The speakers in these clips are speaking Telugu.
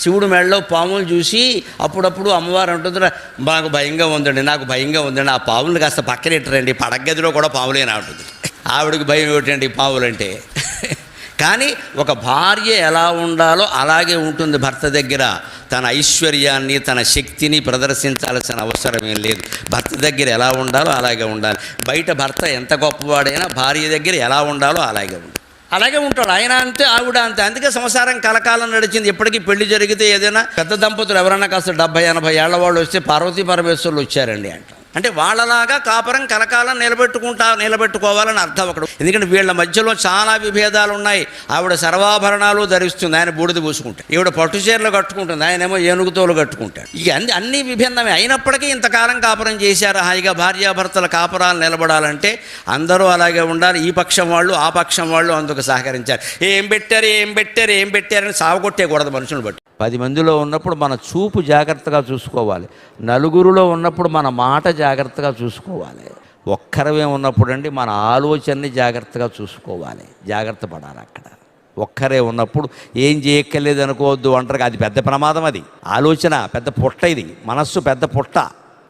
శివుడు మెడలో పాములు చూసి అప్పుడప్పుడు అమ్మవారు అంటుందిరా, మాకు భయంగా ఉందండి, నాకు భయంగా ఉందండి, ఆ పాములు కాస్త పక్కనెట్టరండి, పడగదిలో కూడా పాములేనా ఉంటుంది. ఆవిడకి భయం ఏమిటండి పాములంటే. కానీ ఒక భార్య ఎలా ఉండాలో అలాగే ఉంటుంది భర్త దగ్గర. తన ఐశ్వర్యాన్ని, తన శక్తిని ప్రదర్శించాల్సిన అవసరం ఏం లేదు. భర్త దగ్గర ఎలా ఉండాలో అలాగే ఉండాలి. బయట భర్త ఎంత గొప్పవాడైనా భార్య దగ్గర ఎలా ఉండాలో అలాగే ఉంటాడు. ఆయన అంతే, ఆవిడ అంతే. అందుకే సంసారం కలకాలం నడిచింది. ఎప్పటికీ పెళ్లి జరిగితే ఏదైనా పెద్ద దంపతులు ఎవరైనా కాస్త 70-80 ఏళ్ల వాళ్ళు వస్తే పార్వతీ పరమేశ్వరులు వచ్చారండి అంట. అంటే వాళ్ళలాగా కాపురం కలకాలం నిలబెట్టుకోవాలని అర్థం అక్కడ. ఎందుకంటే వీళ్ళ మధ్యలో చాలా విభేదాలు ఉన్నాయి. ఆవిడ సర్వాభరణాలు ధరిస్తుంది, ఆయన బూడిద పూసుకుంటాడు. ఈవిడ పట్టు చీరలు కట్టుకుంటుంది, ఆయనేమో ఏనుగుతోలు కట్టుకుంటాడు. ఇక అన్నీ విభిన్నమే. అయినప్పటికీ ఇంతకాలం కాపురం చేశారు హాయిగా. భార్యాభర్తల కాపురాలు నిలబడాలంటే అందరూ అలాగే ఉండాలి. ఈ పక్షం వాళ్ళు ఆ పక్షం వాళ్ళు అందుకు సహకరించారు. ఏం పెట్టారని సావగొట్టేయకూడదు మనుషులను బట్టి. 10 మందిలో ఉన్నప్పుడు మన చూపు జాగ్రత్తగా చూసుకోవాలి. నలుగురిలో ఉన్నప్పుడు మన మాట జాగ్రత్తగా చూసుకోవాలి. ఒక్కరమే ఉన్నప్పుడు అండి మన ఆలోచనని జాగ్రత్తగా చూసుకోవాలి. జాగ్రత్త పడాలి. అక్కడ ఒక్కరే ఉన్నప్పుడు ఏం చేయక్కర్లేదు అనుకోవద్దు అంటారు. అది పెద్ద ప్రమాదం. అది ఆలోచన పెద్ద పుట్ట. ఇది మనస్సు పెద్ద పుట్ట.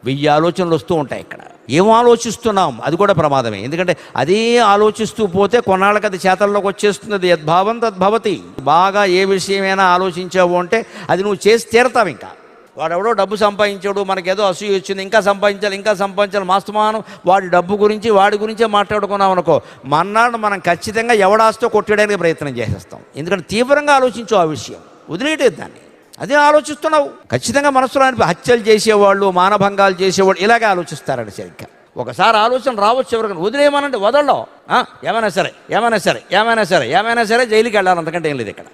1000 ఆలోచనలు వస్తూ ఉంటాయి. ఇక్కడ ఏం ఆలోచిస్తున్నాం అది కూడా ప్రమాదమే. ఎందుకంటే అదే ఆలోచిస్తూ పోతే కొన్నాళ్ళకి అది చేతల్లోకి వచ్చేస్తుంది. యద్భావం తద్భవతి. బాగా ఏ విషయమైనా ఆలోచించావు అంటే అది నువ్వు చేసి తీరతావు. ఇంకా వాడెవడో డబ్బు సంపాదించాడు, మనకేదో అసూయ వచ్చింది, ఇంకా సంపాదించాలి మాస్తమానం వాడి డబ్బు గురించి వాడి గురించే మాట్లాడుకున్నాం అనుకో, మన్నాడు మనం ఖచ్చితంగా ఎవడాస్తో కొట్టడానికి ప్రయత్నం చేసేస్తాం. ఎందుకంటే తీవ్రంగా ఆలోచించు ఆ విషయం, వదిలేయలేదు దాన్ని. అదే ఆలోచిస్తున్నావు. ఖచ్చితంగా మనసులో హత్యలు చేసేవాళ్ళు, మానభంగాలు చేసేవాళ్ళు ఇలాగే ఆలోచిస్తారండి. సరిగ్గా ఒకసారి ఆలోచన రావచ్చు ఎవరికైనా, వదిలేయమనంటే వదలడం. ఏమైనా సరే జైలుకి వెళ్ళాలి, అంతకంటే ఏం లేదు ఇక్కడ.